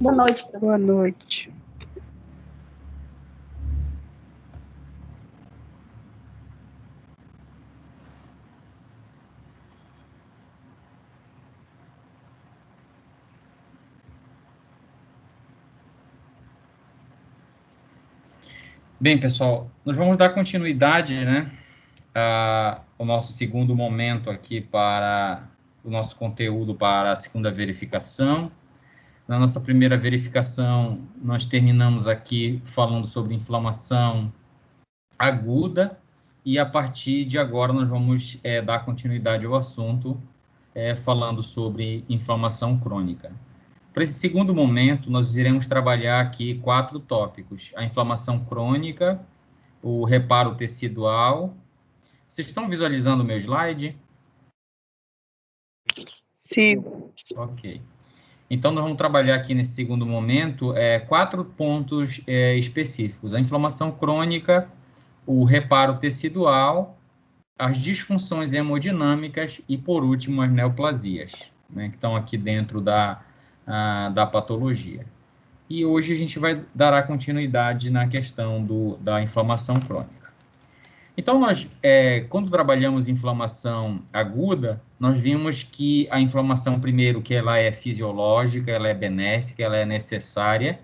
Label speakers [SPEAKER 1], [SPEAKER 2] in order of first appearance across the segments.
[SPEAKER 1] Boa noite, professor.
[SPEAKER 2] Boa noite.
[SPEAKER 3] Bem, pessoal, nós vamos dar continuidade, né, ao nosso segundo momento aqui para o nosso conteúdo para a segunda verificação. Na nossa primeira verificação, nós terminamos aqui falando sobre inflamação aguda, e a partir de agora nós vamos dar continuidade ao assunto, falando sobre inflamação crônica. Para esse segundo momento, nós iremos trabalhar aqui 4 tópicos: a inflamação crônica, o reparo tecidual. Vocês estão visualizando o meu slide?
[SPEAKER 2] Sim.
[SPEAKER 3] Ok. Então, nós vamos trabalhar aqui nesse segundo momento 4 pontos específicos: a inflamação crônica, o reparo tecidual, as disfunções hemodinâmicas e, por último, as neoplasias, né, que estão aqui dentro da patologia. E hoje a gente vai dar continuidade na questão da inflamação crônica. Então, nós, quando trabalhamos inflamação aguda, nós vimos que a inflamação, primeiro, que ela é fisiológica, ela é benéfica, ela é necessária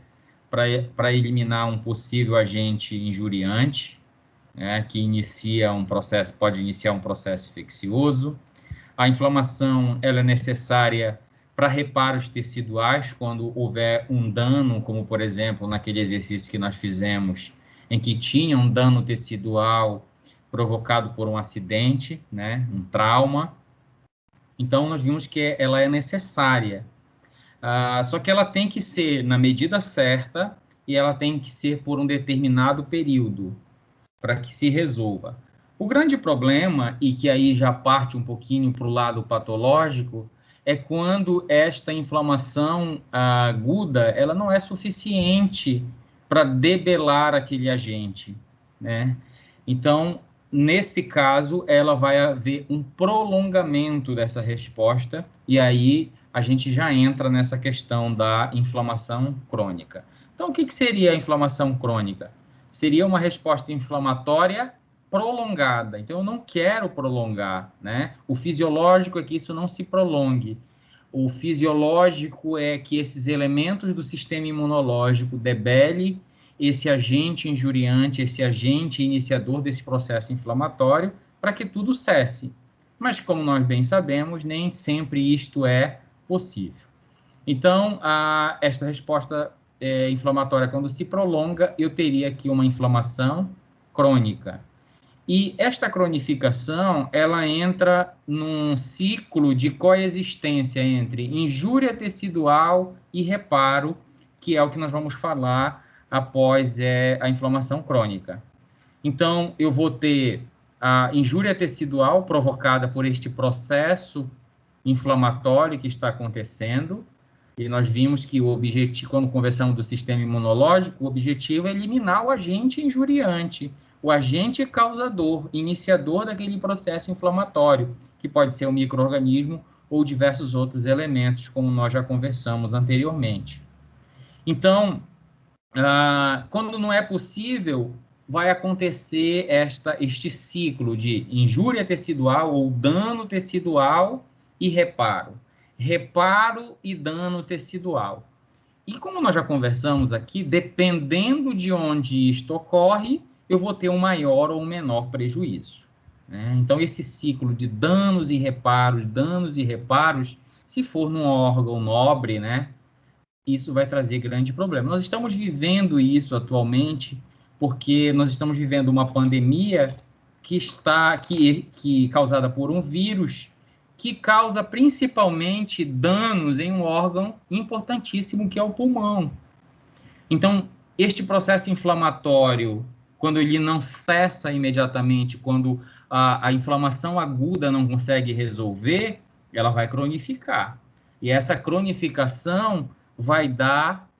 [SPEAKER 3] para eliminar um possível agente injuriante, né, que inicia um processo, pode iniciar um processo infeccioso. A inflamação, ela é necessária para reparos teciduais, quando houver um dano, como, por exemplo, naquele exercício que nós fizemos, em que tinha um dano tecidual provocado por um acidente, né, um trauma. Então, nós vimos que ela é necessária. Só que ela tem que ser na medida certa e ela tem que ser por um determinado período, para que se resolva. O grande problema, e que aí já parte um pouquinho para o lado patológico, é quando esta inflamação aguda, ela não é suficiente para debelar aquele agente, né? Então, nesse caso, ela vai haver um prolongamento dessa resposta, e aí a gente já entra nessa questão da inflamação crônica. Então, o que seria a inflamação crônica? Seria uma resposta inflamatória prolongada. Então, eu não quero prolongar, né? O fisiológico é que isso não se prolongue. O fisiológico é que esses elementos do sistema imunológico debele esse agente injuriante, esse agente iniciador desse processo inflamatório, para que tudo cesse. Mas, como nós bem sabemos, nem sempre isto é possível. Então, esta resposta inflamatória, quando se prolonga, eu teria aqui uma inflamação crônica. E esta cronificação, ela entra num ciclo de coexistência entre injúria tecidual e reparo, que é o que nós vamos falar após a inflamação crônica. Então, eu vou ter a injúria tecidual provocada por este processo inflamatório que está acontecendo, e nós vimos que o objetivo, quando conversamos do sistema imunológico, o objetivo é eliminar o agente injuriante, o agente causador, iniciador daquele processo inflamatório, que pode ser um micro-organismo ou diversos outros elementos, como nós já conversamos anteriormente. Então, quando não é possível, vai acontecer este ciclo de injúria tecidual ou dano tecidual e reparo. Reparo e dano tecidual. E como nós já conversamos aqui, dependendo de onde isto ocorre, eu vou ter um maior ou um menor prejuízo, né? Então, esse ciclo de danos e reparos, se for num órgão nobre, né, isso vai trazer grande problema. Nós estamos vivendo isso atualmente porque nós estamos vivendo uma pandemia que causada por um vírus que causa principalmente danos em um órgão importantíssimo que é o pulmão. Então, este processo inflamatório, quando ele não cessa imediatamente, quando a inflamação aguda não consegue resolver, ela vai cronificar. E essa cronificação vai dar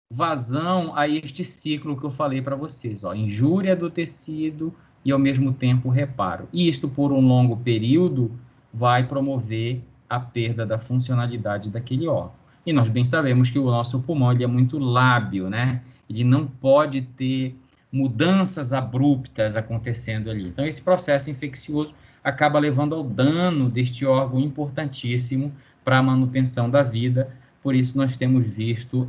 [SPEAKER 3] vazão a este ciclo que eu falei para vocês, ó, injúria do tecido e, ao mesmo tempo, reparo. E isto, por um longo período, vai promover a perda da funcionalidade daquele órgão. E nós bem sabemos que o nosso pulmão ele é muito lábil, né? Ele não pode ter mudanças abruptas acontecendo ali. Então, esse processo infeccioso acaba levando ao dano deste órgão importantíssimo para a manutenção da vida. Por isso, nós temos visto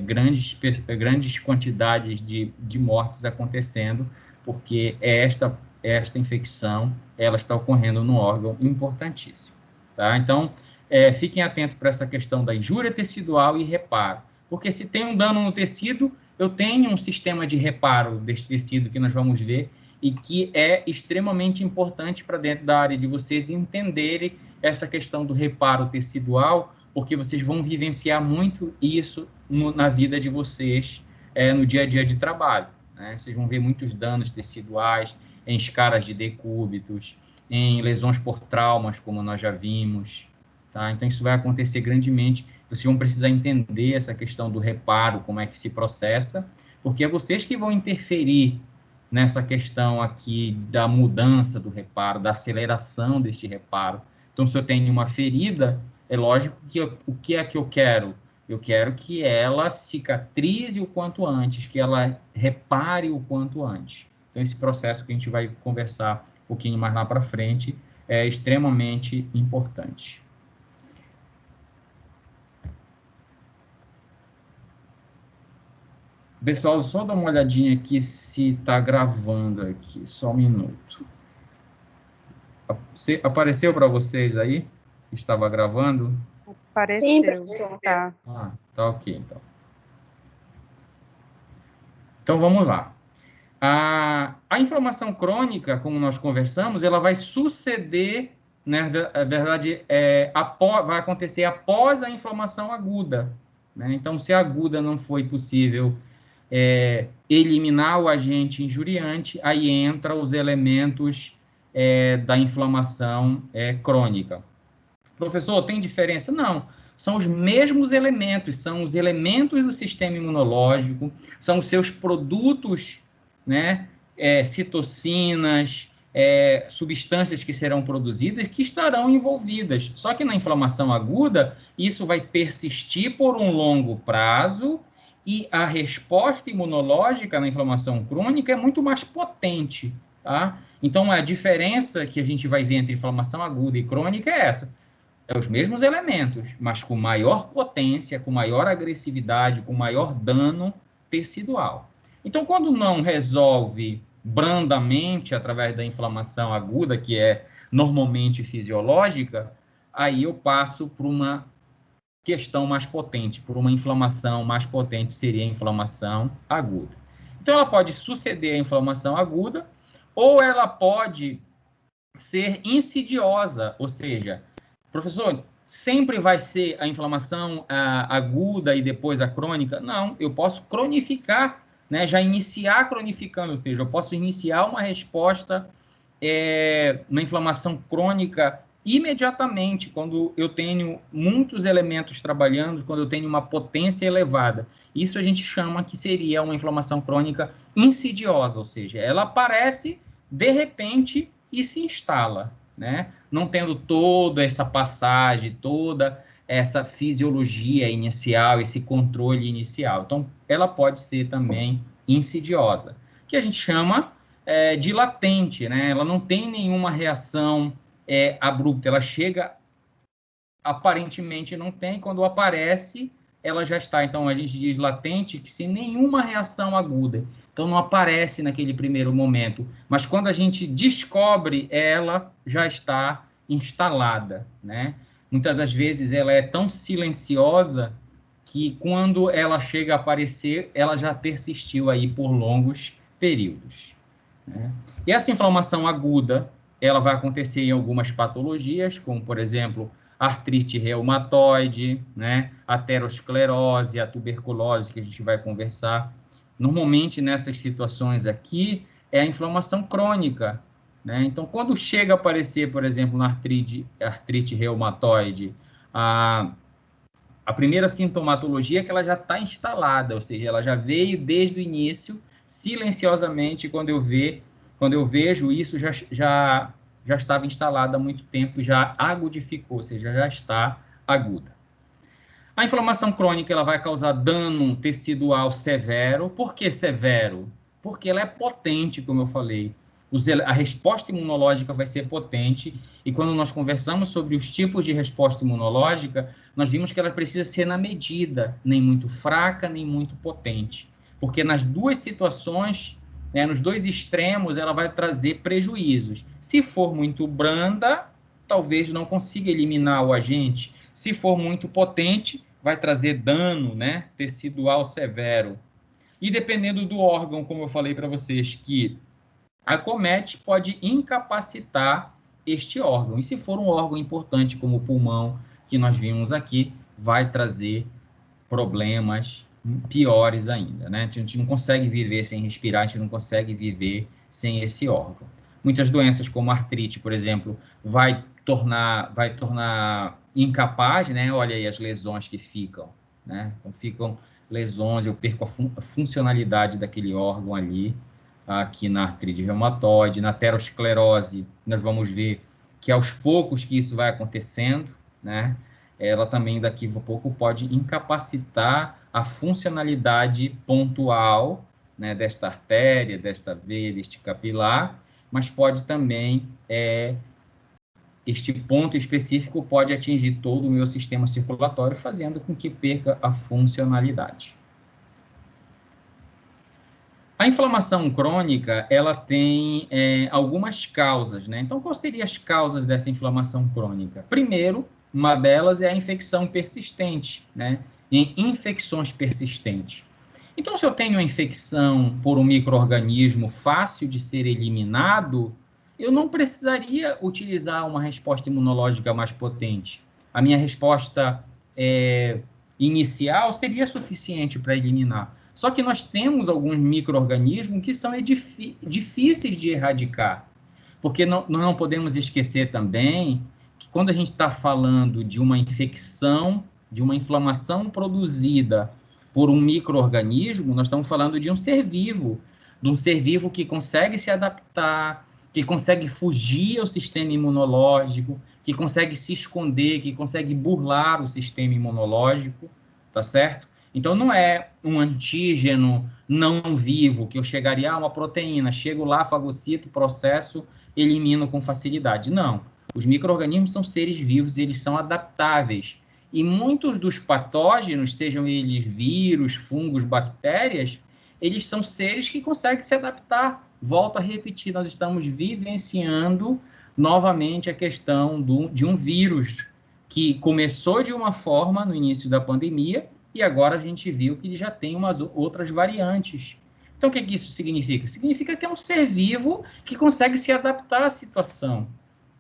[SPEAKER 3] grandes quantidades de mortes acontecendo, porque esta infecção ela está ocorrendo no órgão importantíssimo. Tá? Então, fiquem atentos para essa questão da injúria tecidual e reparo, porque se tem um dano no tecido, eu tenho um sistema de reparo deste tecido que nós vamos ver e que é extremamente importante para dentro da área de vocês entenderem essa questão do reparo tecidual, porque vocês vão vivenciar muito isso na vida de vocês, no dia a dia de trabalho, né? Vocês vão ver muitos danos teciduais em escaras de decúbitos, em lesões por traumas, como nós já vimos, tá? Então, isso vai acontecer grandemente. Vocês vão precisar entender essa questão do reparo, como é que se processa, porque é vocês que vão interferir nessa questão aqui da mudança do reparo, da aceleração deste reparo. Então, se eu tenho uma ferida, é lógico que o que é que eu quero? Eu quero que ela cicatrize o quanto antes, que ela repare o quanto antes. Então, esse processo que a gente vai conversar um pouquinho mais lá para frente é extremamente importante. Pessoal, só dá uma olhadinha aqui se está gravando aqui, só um minuto. Apareceu para vocês aí? Estava gravando?
[SPEAKER 1] Apareceu. Sim, tá.
[SPEAKER 3] Tá ok, então. Então, vamos lá. A inflamação crônica, como nós conversamos, ela vai suceder, né, na verdade, vai acontecer após a inflamação aguda, né? Então, se a aguda não foi possível eliminar o agente injuriante, aí entra os elementos da inflamação crônica. Professor, tem diferença? Não. São os mesmos elementos, são os elementos do sistema imunológico, são os seus produtos, né, citocinas, substâncias que serão produzidas, que estarão envolvidas. Só que na inflamação aguda, isso vai persistir por um longo prazo e a resposta imunológica na inflamação crônica é muito mais potente, tá? Então, a diferença que a gente vai ver entre inflamação aguda e crônica é essa. É os mesmos elementos, mas com maior potência, com maior agressividade, com maior dano tecidual. Então, quando não resolve brandamente através da inflamação aguda, que é normalmente fisiológica, aí eu passo por uma questão mais potente, por uma inflamação mais potente, seria a inflamação aguda. Então, ela pode suceder a inflamação aguda, ou ela pode ser insidiosa, ou seja, professor, sempre vai ser a inflamação aguda e depois a crônica? Não, eu posso cronificar, né? Já iniciar cronificando, ou seja, eu posso iniciar uma resposta na inflamação crônica imediatamente, quando eu tenho muitos elementos trabalhando, quando eu tenho uma potência elevada. Isso a gente chama que seria uma inflamação crônica insidiosa, ou seja, ela aparece de repente e se instala, né? Não tendo toda essa passagem, toda essa fisiologia inicial, esse controle inicial. Então, ela pode ser também insidiosa, que a gente chama de latente, né? Ela não tem nenhuma reação abrupta, ela chega, aparentemente não tem, quando aparece, ela já está. Então, a gente diz latente, que sem nenhuma reação aguda. Então, não aparece naquele primeiro momento, mas quando a gente descobre, ela já está instalada, né? Muitas das vezes ela é tão silenciosa que quando ela chega a aparecer, ela já persistiu aí por longos períodos, né? E essa inflamação aguda, ela vai acontecer em algumas patologias, como, por exemplo, artrite reumatoide, né? Aterosclerose, a tuberculose, que a gente vai conversar. Normalmente, nessas situações aqui, é a inflamação crônica, né? Então, quando chega a aparecer, por exemplo, na artrite reumatoide, a primeira sintomatologia é que ela já está instalada, ou seja, ela já veio desde o início, silenciosamente, quando eu vejo isso, já estava instalada há muito tempo, já agudificou, ou seja, já está aguda. A inflamação crônica ela vai causar dano tecidual severo. Por que severo? Porque ela é potente, como eu falei. A resposta imunológica vai ser potente, e quando nós conversamos sobre os tipos de resposta imunológica, nós vimos que ela precisa ser na medida, nem muito fraca, nem muito potente. Porque nas duas situações, né, nos dois extremos, ela vai trazer prejuízos. Se for muito branda, talvez não consiga eliminar o agente. Se for muito potente, vai trazer dano, né, tecidual severo. E dependendo do órgão, como eu falei para vocês, que acomete, pode incapacitar este órgão. E se for um órgão importante, como o pulmão, que nós vimos aqui, vai trazer problemas piores ainda, né? A gente não consegue viver sem respirar, a gente não consegue viver sem esse órgão. Muitas doenças, como artrite, por exemplo, vai tornar incapaz, né? Olha aí as lesões que ficam, né? Então, ficam lesões, eu perco a funcionalidade daquele órgão ali, aqui na artrite reumatoide, na aterosclerose, nós vamos ver que aos poucos que isso vai acontecendo, né? Ela também daqui a pouco pode incapacitar a funcionalidade pontual, né, desta artéria, desta veia, deste capilar, mas pode também, este ponto específico pode atingir todo o meu sistema circulatório, fazendo com que perca a funcionalidade. A inflamação crônica, ela tem algumas causas, né? Então, quais seriam as causas dessa inflamação crônica? Primeiro, uma delas é a infecção persistente, né? Em infecções persistentes. Então, se eu tenho uma infecção por um micro-organismo fácil de ser eliminado, eu não precisaria utilizar uma resposta imunológica mais potente. A minha resposta inicial seria suficiente para eliminar. Só que nós temos alguns micro-organismos que são difíceis de erradicar. Porque não podemos esquecer também que quando a gente está falando de uma infecção, de uma inflamação produzida por um micro-organismo, nós estamos falando de um ser vivo que consegue se adaptar, que consegue fugir ao sistema imunológico, que consegue se esconder, que consegue burlar o sistema imunológico, tá certo? Então, não é um antígeno não vivo, que eu chegaria a uma proteína, chego lá, fagocito, processo, elimino com facilidade. Não. Os micro-organismos são seres vivos, eles são adaptáveis. E muitos dos patógenos, sejam eles vírus, fungos, bactérias, eles são seres que conseguem se adaptar. Volto a repetir, nós estamos vivenciando novamente a questão de um vírus que começou de uma forma no início da pandemia e agora a gente viu que ele já tem umas outras variantes. Então, o que isso significa? Significa que é um ser vivo que consegue se adaptar à situação.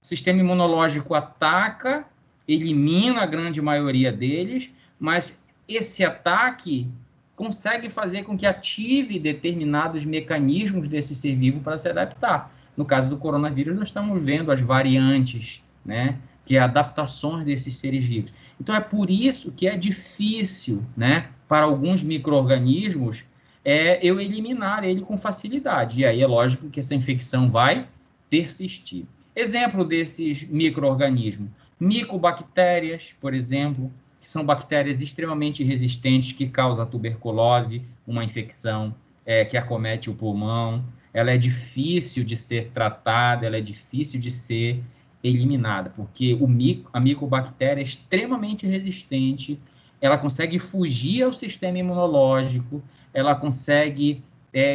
[SPEAKER 3] O sistema imunológico ataca, elimina a grande maioria deles, mas esse ataque consegue fazer com que ative determinados mecanismos desse ser vivo para se adaptar. No caso do coronavírus, nós estamos vendo as variantes, né? Que é adaptações desses seres vivos. Então, é por isso que é difícil, né, para alguns micro-organismos, eu eliminar ele com facilidade. E aí é lógico que essa infecção vai persistir. Exemplo desses micro-organismos, micobactérias, por exemplo, que são bactérias extremamente resistentes, que causam tuberculose, uma infecção que acomete o pulmão. Ela é difícil de ser tratada, ela é difícil de ser eliminada, porque a micobactéria é extremamente resistente, ela consegue fugir ao sistema imunológico, ela consegue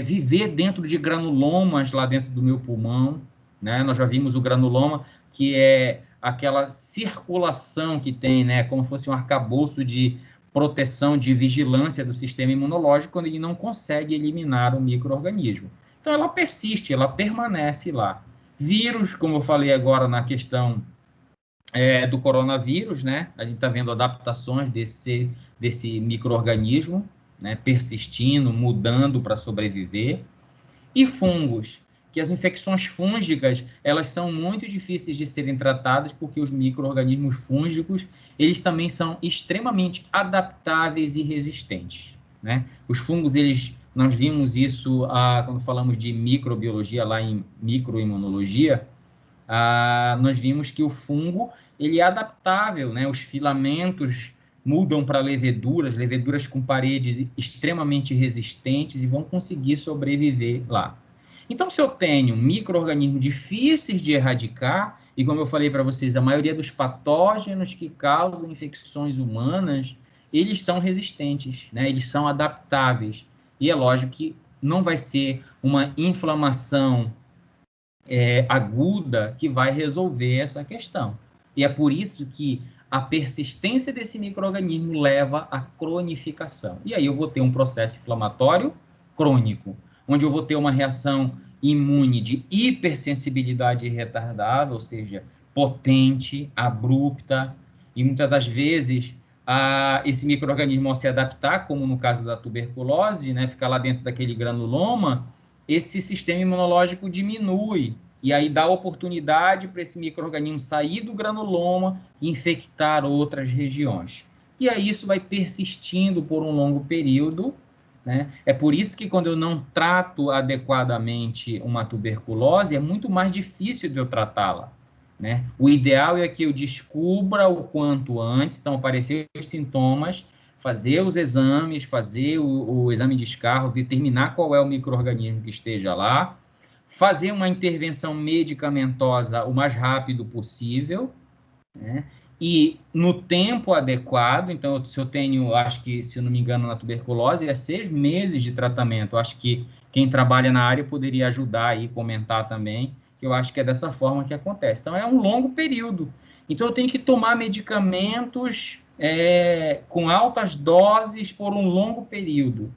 [SPEAKER 3] viver dentro de granulomas lá dentro do meu pulmão, né? Nós já vimos o granuloma, que é aquela circulação que tem, né, como se fosse um arcabouço de proteção, de vigilância do sistema imunológico, quando ele não consegue eliminar o micro-organismo. Então, ela persiste, ela permanece lá. Vírus, como eu falei agora na questão do coronavírus, né? A gente está vendo adaptações desse micro-organismo, né? Persistindo, mudando para sobreviver. E fungos, que as infecções fúngicas, elas são muito difíceis de serem tratadas, porque os micro-organismos fúngicos, eles também são extremamente adaptáveis e resistentes, né? Os fungos, nós vimos isso quando falamos de microbiologia, lá em microimunologia, nós vimos que o fungo ele é adaptável, né? Os filamentos mudam para leveduras com paredes extremamente resistentes e vão conseguir sobreviver lá. Então, se eu tenho micro-organismos difíceis de erradicar, e como eu falei para vocês, a maioria dos patógenos que causam infecções humanas, eles são resistentes, né? Eles são adaptáveis. E é lógico que não vai ser uma inflamação aguda que vai resolver essa questão. E é por isso que a persistência desse micro-organismo leva à cronificação. E aí eu vou ter um processo inflamatório crônico, onde eu vou ter uma reação imune de hipersensibilidade retardada, ou seja, potente, abrupta, e muitas das vezes esse micro-organismo, ao se adaptar, como no caso da tuberculose, né, ficar lá dentro daquele granuloma, esse sistema imunológico diminui, e aí dá oportunidade para esse micro-organismo sair do granuloma e infectar outras regiões. E aí isso vai persistindo por um longo período, né? É por isso que quando eu não trato adequadamente uma tuberculose, é muito mais difícil de eu tratá-la, né? O ideal é que eu descubra o quanto antes, então aparecer os sintomas, fazer os exames, fazer o exame de escarro, determinar qual é o micro-organismo que esteja lá, fazer uma intervenção medicamentosa o mais rápido possível, né? E no tempo adequado. Então, se eu tenho, acho que, se eu não me engano, na tuberculose, 6 meses de tratamento. Acho que quem trabalha na área poderia ajudar aí, comentar também, que eu acho que é dessa forma que acontece. Então, é um longo período. Então, eu tenho que tomar medicamentos com altas doses por um longo período.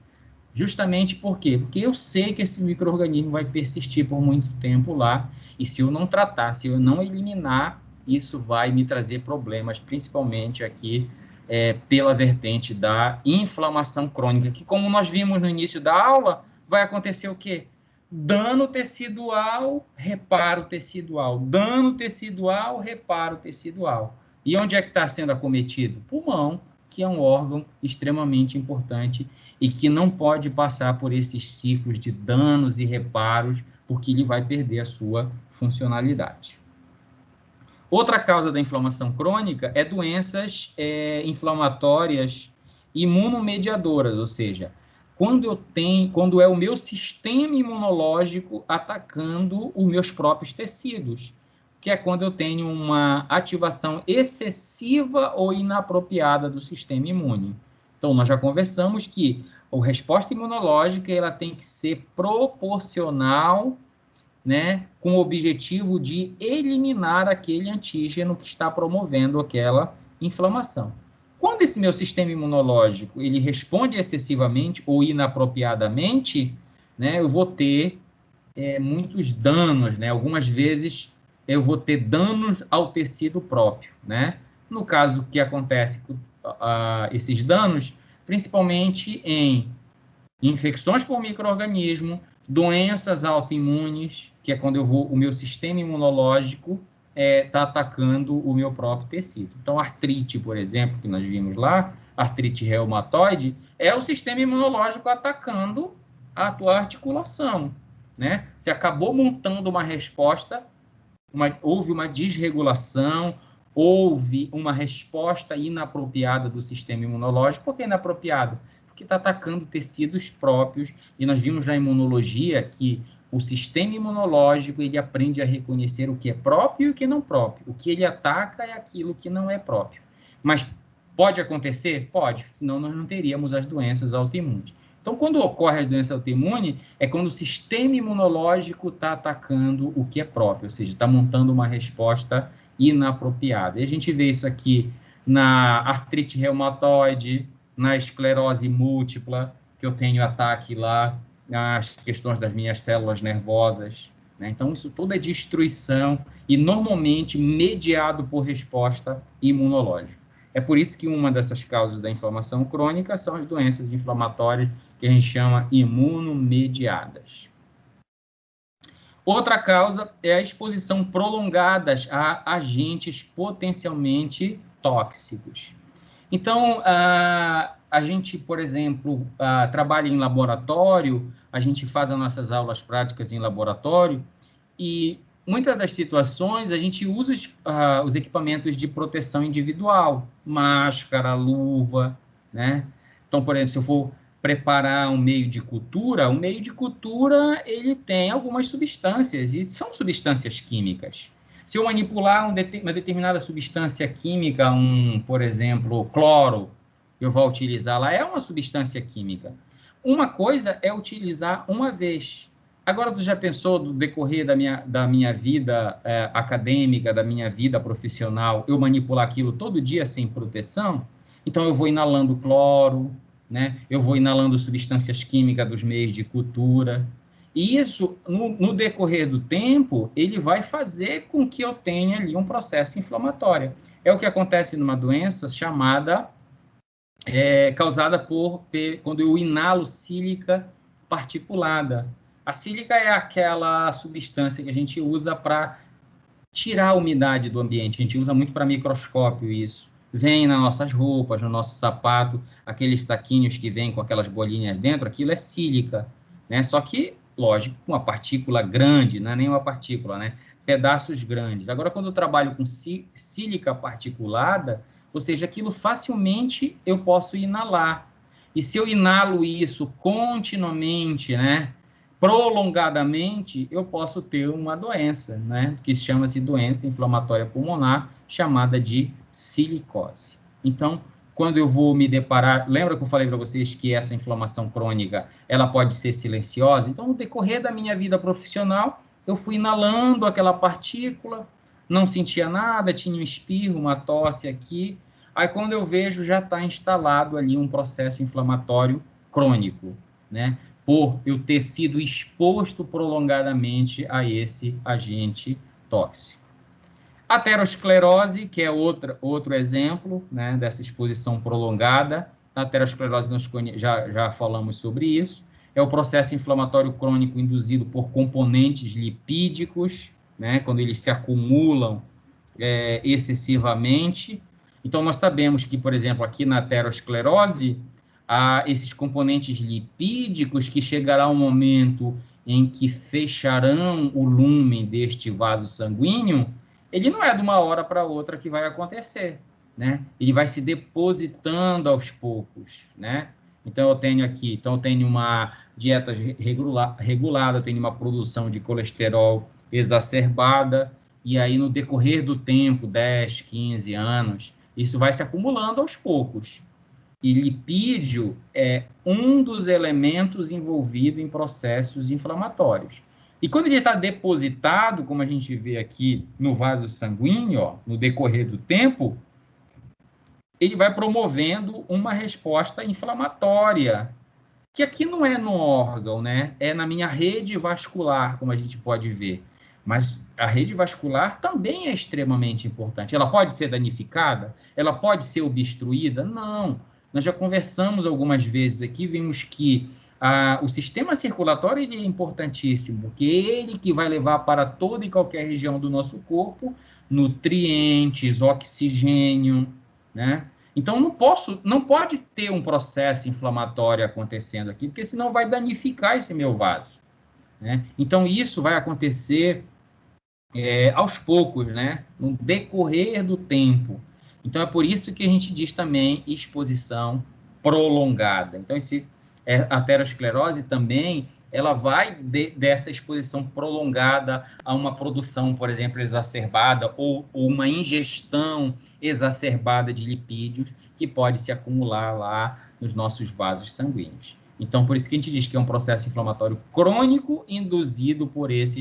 [SPEAKER 3] Justamente por quê? Porque eu sei que esse micro-organismo vai persistir por muito tempo lá, e se eu não tratar, se eu não eliminar, isso vai me trazer problemas, principalmente aqui pela vertente da inflamação crônica, que, como nós vimos no início da aula, vai acontecer o quê? Dano tecidual, reparo tecidual. Dano tecidual, reparo tecidual. E onde é que está sendo acometido? Pulmão, que é um órgão extremamente importante e que não pode passar por esses ciclos de danos e reparos, porque ele vai perder a sua funcionalidade. Outra causa da inflamação crônica é doenças inflamatórias imunomediadoras, ou seja, quando é o meu sistema imunológico atacando os meus próprios tecidos, que é quando eu tenho uma ativação excessiva ou inapropriada do sistema imune. Então, nós já conversamos que a resposta imunológica ela tem que ser proporcional, né, com o objetivo de eliminar aquele antígeno que está promovendo aquela inflamação. Quando esse meu sistema imunológico ele responde excessivamente ou inapropriadamente, né, eu vou ter muitos danos, né? Algumas vezes eu vou ter danos ao tecido próprio, né? No caso, o que acontece com esses danos, principalmente em infecções por micro-organismo, doenças autoimunes, que é quando o meu sistema imunológico está atacando o meu próprio tecido. Então, artrite, por exemplo, que nós vimos lá, artrite reumatoide, é o sistema imunológico atacando a tua articulação, né? Você acabou montando uma resposta, houve uma desregulação, houve uma resposta inapropriada do sistema imunológico. Por que inapropriada? Porque está atacando tecidos próprios, e nós vimos na imunologia que o sistema imunológico ele aprende a reconhecer o que é próprio e o que não é próprio. O que ele ataca é aquilo que não é próprio. Mas pode acontecer? Pode, senão nós não teríamos as doenças autoimunes. Então, quando ocorre a doença autoimune, é quando o sistema imunológico está atacando o que é próprio, ou seja, está montando uma resposta inapropriada. E a gente vê isso aqui na artrite reumatoide, na esclerose múltipla, que eu tenho ataque lá nas questões das minhas células nervosas, né? Então, isso tudo é destruição e normalmente mediado por resposta imunológica. É por isso que uma dessas causas da inflamação crônica são as doenças inflamatórias que a gente chama imunomediadas. Outra causa é a exposição prolongada a agentes potencialmente tóxicos. Então, a gente, por exemplo, trabalha em laboratório, a gente faz as nossas aulas práticas em laboratório, e muitas das situações, a gente usa os equipamentos de proteção individual, máscara, luva, né? Então, por exemplo, se eu for preparar um meio de cultura, o meio de cultura, ele tem algumas substâncias, e são substâncias químicas. Se eu manipular uma determinada substância química, por exemplo, cloro, eu vou utilizá-la, é uma substância química. Uma coisa é utilizar uma vez. Agora, tu já pensou no decorrer da minha vida acadêmica, da minha vida profissional, eu manipular aquilo todo dia sem proteção? Então, eu vou inalando cloro, né? Eu vou inalando substâncias químicas dos meios de cultura. E isso, no decorrer do tempo, ele vai fazer com que eu tenha ali um processo inflamatório. É o que acontece numa doença chamada, causada quando eu inalo sílica particulada. A sílica é aquela substância que a gente usa para tirar a umidade do ambiente. A gente usa muito para microscópio isso. Vem nas nossas roupas, no nosso sapato, aqueles saquinhos que vêm com aquelas bolinhas dentro, aquilo é sílica, né? Só que, lógico, uma partícula grande, não é nem uma partícula, né? Pedaços grandes. Agora, quando eu trabalho com sílica particulada, ou seja, aquilo facilmente eu posso inalar. E se eu inalo isso continuamente, né? Prolongadamente, eu posso ter uma doença, né, que chama-se doença inflamatória pulmonar, chamada de silicose. Então, quando eu vou me deparar, lembra que eu falei para vocês que essa inflamação crônica, ela pode ser silenciosa? Então, no decorrer da minha vida profissional, eu fui inalando aquela partícula, não sentia nada, tinha um espirro, uma tosse aqui, aí quando eu vejo, já está instalado ali um processo inflamatório crônico, né? Por eu ter sido exposto prolongadamente a esse agente tóxico. Aterosclerose, que é outro exemplo, né, dessa exposição prolongada. A aterosclerose, nós já falamos sobre isso. É o processo inflamatório crônico induzido por componentes lipídicos, né, quando eles se acumulam excessivamente. Então, nós sabemos que, por exemplo, aqui na aterosclerose, esses componentes lipídicos que chegará um momento em que fecharão o lumen deste vaso sanguíneo, ele não é de uma hora para outra que vai acontecer, né? Ele vai se depositando aos poucos, né? Então, eu tenho uma dieta regulada, eu tenho uma produção de colesterol exacerbada, e aí, no decorrer do tempo, 10, 15 anos, isso vai se acumulando aos poucos. E lipídio é um dos elementos envolvidos em processos inflamatórios. E quando ele está depositado, como a gente vê aqui no vaso sanguíneo, ó, no decorrer do tempo, ele vai promovendo uma resposta inflamatória, que aqui não é no órgão, né? É na minha rede vascular, como a gente pode ver. Mas a rede vascular também é extremamente importante. Ela pode ser danificada? Ela pode ser obstruída? Não. Nós já conversamos algumas vezes aqui, vimos que o sistema circulatório ele é importantíssimo, que ele que vai levar para toda e qualquer região do nosso corpo nutrientes, oxigênio, né? Então, não pode ter um processo inflamatório acontecendo aqui, porque senão vai danificar esse meu vaso, né? Então, isso vai acontecer aos poucos, né? No decorrer do tempo. Então, é por isso que a gente diz também exposição prolongada. Então, a aterosclerose também, ela vai dessa exposição prolongada a uma produção, por exemplo, exacerbada ou uma ingestão exacerbada de lipídios que pode se acumular lá nos nossos vasos sanguíneos. Então, por isso que a gente diz que é um processo inflamatório crônico induzido por esses